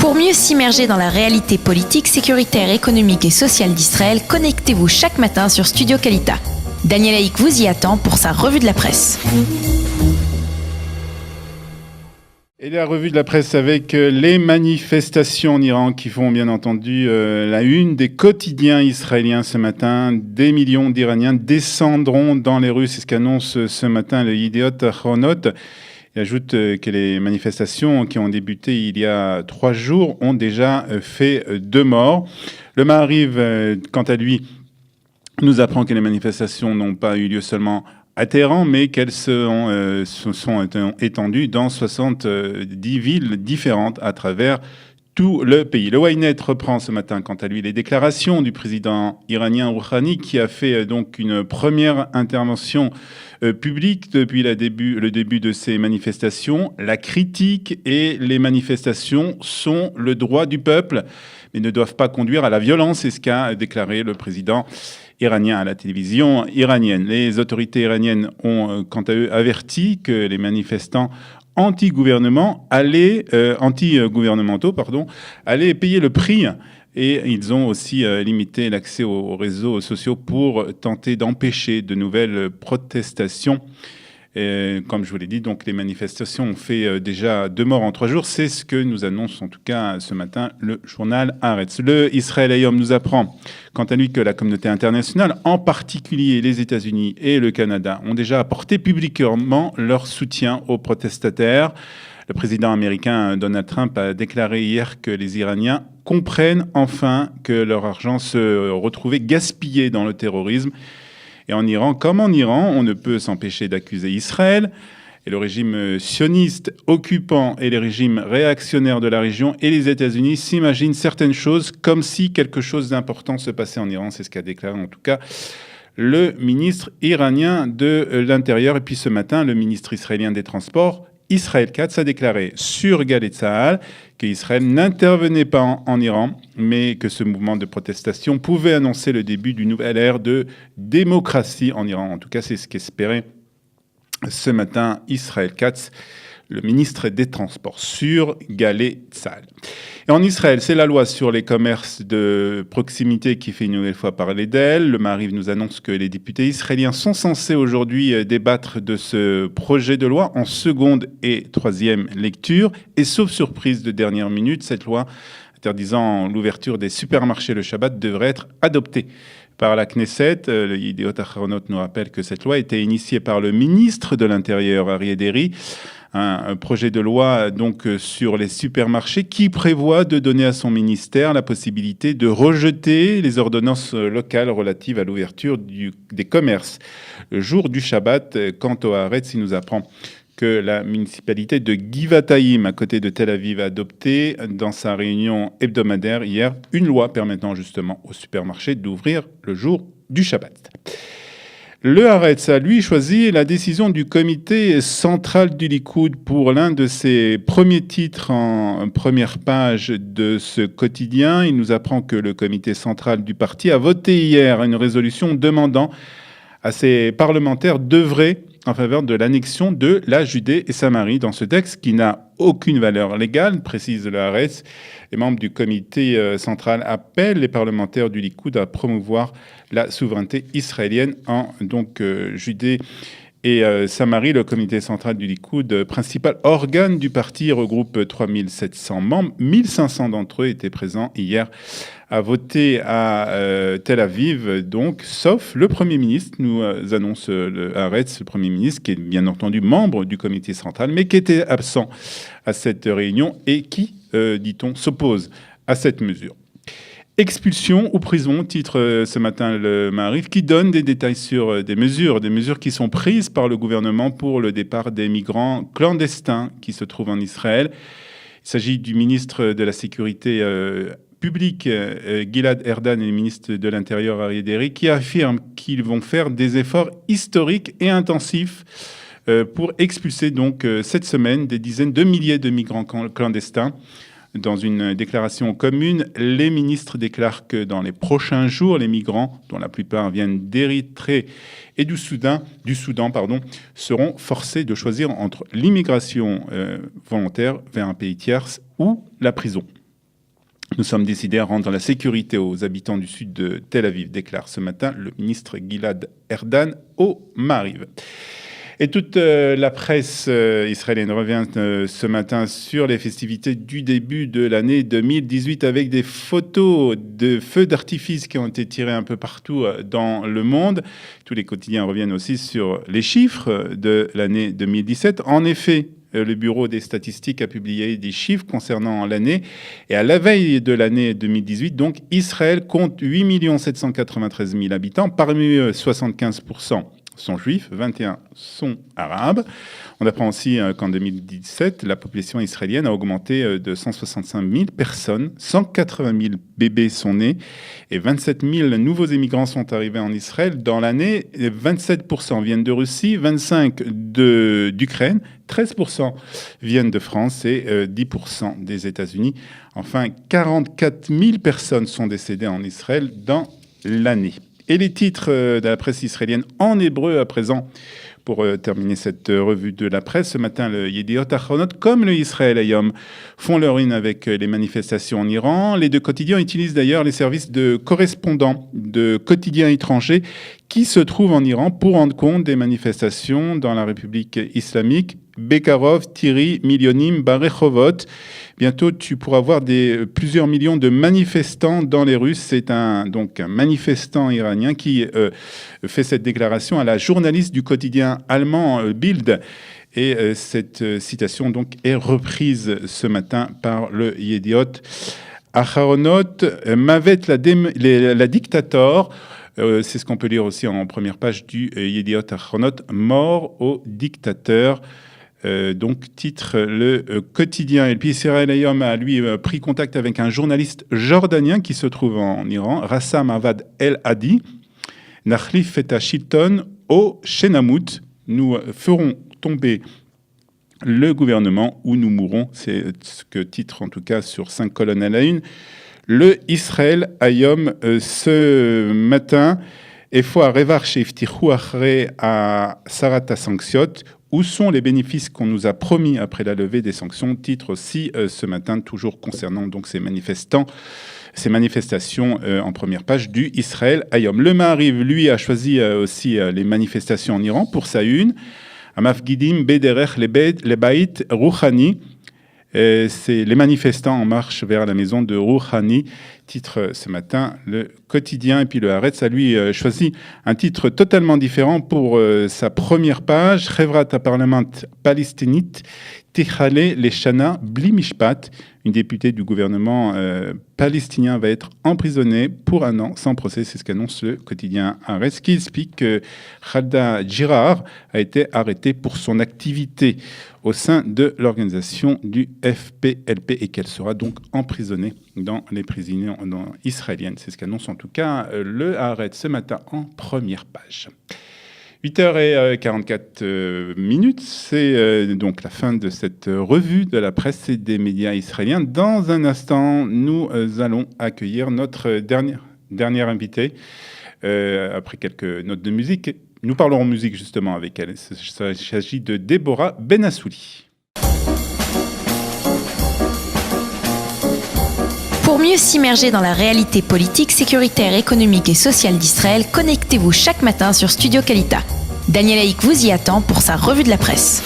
Pour mieux s'immerger dans la réalité politique, sécuritaire, économique et sociale d'Israël, connectez-vous chaque matin sur Studio Kalita. Daniel Haïk vous y attend pour sa revue de la presse. Et la revue de la presse avec les manifestations en Iran qui font bien entendu la une des quotidiens israéliens ce matin. Des millions d'Iraniens descendront dans les rues, c'est ce qu'annonce ce matin le Yediot Ahronot. Il ajoute que les manifestations qui ont débuté il y a 3 jours ont déjà fait 2 morts. Le Maariv, quant à lui, nous apprend que les manifestations n'ont pas eu lieu seulement à Téhéran, mais qu'elles se sont étendues dans 70 villes différentes à travers tout le pays. Le Ynet reprend ce matin, quant à lui, les déclarations du président iranien Rouhani, qui a fait donc une première intervention publique depuis le début de ces manifestations. La critique et les manifestations sont le droit du peuple, mais ne doivent pas conduire à la violence. C'est ce qu'a déclaré le président iranien à la télévision iranienne. Les autorités iraniennes ont, quant à eux, averti que les manifestants anti-gouvernementaux allaient payer le prix. Et ils ont aussi limité l'accès aux réseaux sociaux pour tenter d'empêcher de nouvelles protestations. Comme je vous l'ai dit, donc les manifestations ont fait déjà 2 morts en 3 jours. C'est ce que nous annonce en tout cas ce matin le journal Haaretz. Le Israël Hayom nous apprend, quant à lui, que la communauté internationale, en particulier les États-Unis et le Canada, ont déjà apporté publiquement leur soutien aux protestataires. Le président américain Donald Trump a déclaré hier que les Iraniens comprennent enfin que leur argent se retrouvait gaspillé dans le terrorisme. Et en Iran, comme en Iran, on ne peut s'empêcher d'accuser Israël et le régime sioniste occupant et les régimes réactionnaires de la région et les États-Unis s'imaginent certaines choses comme si quelque chose d'important se passait en Iran. C'est ce qu'a déclaré en tout cas le ministre iranien de l'Intérieur. Et puis ce matin, le ministre israélien des Transports, Israël Katz, a déclaré sur Galei Tzahal qu'Israël n'intervenait pas en Iran, mais que ce mouvement de protestation pouvait annoncer le début d'une nouvelle ère de démocratie en Iran. En tout cas, c'est ce qu'espérait ce matin Israël Katz, le ministre des Transports, sur Galei Tzahal. Et en Israël, c'est la loi sur les commerces de proximité qui fait une nouvelle fois parler d'elle. Le Maariv nous annonce que les députés israéliens sont censés aujourd'hui débattre de ce projet de loi en 2e et 3e lecture. Et sauf surprise de dernière minute, cette loi interdisant l'ouverture des supermarchés le Shabbat devrait être adoptée par la Knesset. Le Yediot Ahronot nous rappelle que cette loi a été initiée par le ministre de l'Intérieur, Aryeh Deri, un projet de loi donc sur les supermarchés qui prévoit de donner à son ministère la possibilité de rejeter les ordonnances locales relatives à l'ouverture des commerces le jour du Shabbat. Quant au Haaretz, il nous apprend que la municipalité de Givatayim, à côté de Tel Aviv, a adopté dans sa réunion hebdomadaire hier une loi permettant justement aux supermarchés d'ouvrir le jour du Shabbat. Le Haaretz a, lui, choisi la décision du comité central du Likoud pour l'un de ses premiers titres en première page de ce quotidien. Il nous apprend que le comité central du parti a voté hier une résolution demandant à ses parlementaires d'œuvrer en faveur de l'annexion de la Judée et Samarie dans ce texte qui n'a aucune valeur légale, précise le Haaretz. Les membres du comité central appellent les parlementaires du Likoud à promouvoir la souveraineté israélienne en Judée et Samarie. Le comité central du Likoud, principal organe du parti, regroupe 3700 membres. 1500 d'entre eux étaient présents hier à voter à Tel Aviv, donc, sauf le Premier ministre, nous annonce le Haaretz, le Premier ministre, qui est bien entendu membre du comité central, mais qui était absent à cette réunion et qui, dit-on, s'oppose à cette mesure. Expulsion ou prison, titre ce matin le Maariv, qui donne des détails sur des mesures qui sont prises par le gouvernement pour le départ des migrants clandestins qui se trouvent en Israël. Il s'agit du ministre de la Sécurité publique, Gilad Erdan, et le ministre de l'Intérieur, Aryeh Deri, qui affirment qu'ils vont faire des efforts historiques et intensifs pour expulser donc cette semaine des dizaines de milliers de migrants clandestins. Dans une déclaration commune, les ministres déclarent que dans les prochains jours, les migrants, dont la plupart viennent d'Érythrée et du Soudan, seront forcés de choisir entre l'immigration volontaire vers un pays tiers ou la prison. Nous sommes décidés à rendre la sécurité aux habitants du sud de Tel Aviv, déclare ce matin le ministre Gilad Erdan au Maariv. Et toute la presse israélienne revient ce matin sur les festivités du début de l'année 2018 avec des photos de feux d'artifice qui ont été tirés un peu partout dans le monde. Tous les quotidiens reviennent aussi sur les chiffres de l'année 2017. En effet, le Bureau des statistiques a publié des chiffres concernant l'année. Et à la veille de l'année 2018, donc, Israël compte 8 793 000 habitants. Parmi eux, 75% sont juifs, 21 sont arabes. On apprend aussi qu'en 2017, la population israélienne a augmenté de 165 000 personnes, 180 000 bébés sont nés et 27 000 nouveaux immigrants sont arrivés en Israël. Dans l'année, 27% viennent de Russie, 25% d'Ukraine, 13% viennent de France et 10% des États-Unis. Enfin, 44 000 personnes sont décédées en Israël dans l'année. Et les titres de la presse israélienne en hébreu à présent, pour terminer cette revue de la presse. Ce matin, le Yediot Ahronot, comme le Israël Hayom, font leur une avec les manifestations en Iran. Les deux quotidiens utilisent d'ailleurs les services de correspondants de quotidiens étrangers qui se trouvent en Iran pour rendre compte des manifestations dans la République islamique. Bekarov, Tiri, Milyonim, Barechovot. Bientôt, tu pourras voir plusieurs millions de manifestants dans les rues. C'est un manifestant iranien qui fait cette déclaration à la journaliste du quotidien allemand Bild. Et cette citation donc est reprise ce matin par le Yediot Ahronot. Mavet la dictator. C'est ce qu'on peut lire aussi en première page du Yediot Ahronot. Mort au dictateur. Donc titre le quotidien. Et puis Israël Hayom a lui pris contact avec un journaliste jordanien qui se trouve en Iran, Rassam Avad El Hadi. Nachlif et Shilton au Shenamut. Nous ferons tomber le gouvernement ou nous mourrons. C'est ce que titre en tout cas sur 5 colonnes à la une. Le Israël Hayom ce matin. Efo Revar Sheiftichu Achre à Sarata Sanctiot. Où sont les bénéfices qu'on nous a promis après la levée des sanctions? Titre aussi ce matin, toujours concernant donc ces manifestations en première page du Israël Hayom. Le Maariv, lui, a choisi aussi les manifestations en Iran pour sa une. Amafgidim Bederech Lebait Rouhani. C'est les manifestants en marche vers la maison de Rouhani. Titre ce matin, le quotidien. Et puis le Haaretz a lui choisi un titre totalement différent pour sa première page. Chevrat parlement palestinite, Techale Leshana Bli Mishpat. Une députée du gouvernement palestinien va être emprisonnée pour 1 an sans procès. C'est ce qu'annonce le quotidien Haaretz, qui explique que Khalda Girard a été arrêtée pour son activité au sein de l'organisation du FPLP et qu'elle sera donc emprisonnée dans les prisons israéliennes. C'est ce qu'annonce en tout cas le Haaretz ce matin en première page. 8h44, c'est donc la fin de cette revue de la presse et des médias israéliens. Dans un instant, nous allons accueillir notre dernière invitée. Après quelques notes de musique, nous parlerons musique justement avec elle. Il s'agit de Déborah Benassouli. Pour mieux s'immerger dans la réalité politique, sécuritaire, économique et sociale d'Israël, connectez-vous chaque matin sur Studio Kalita. Daniel Haïk vous y attend pour sa revue de la presse.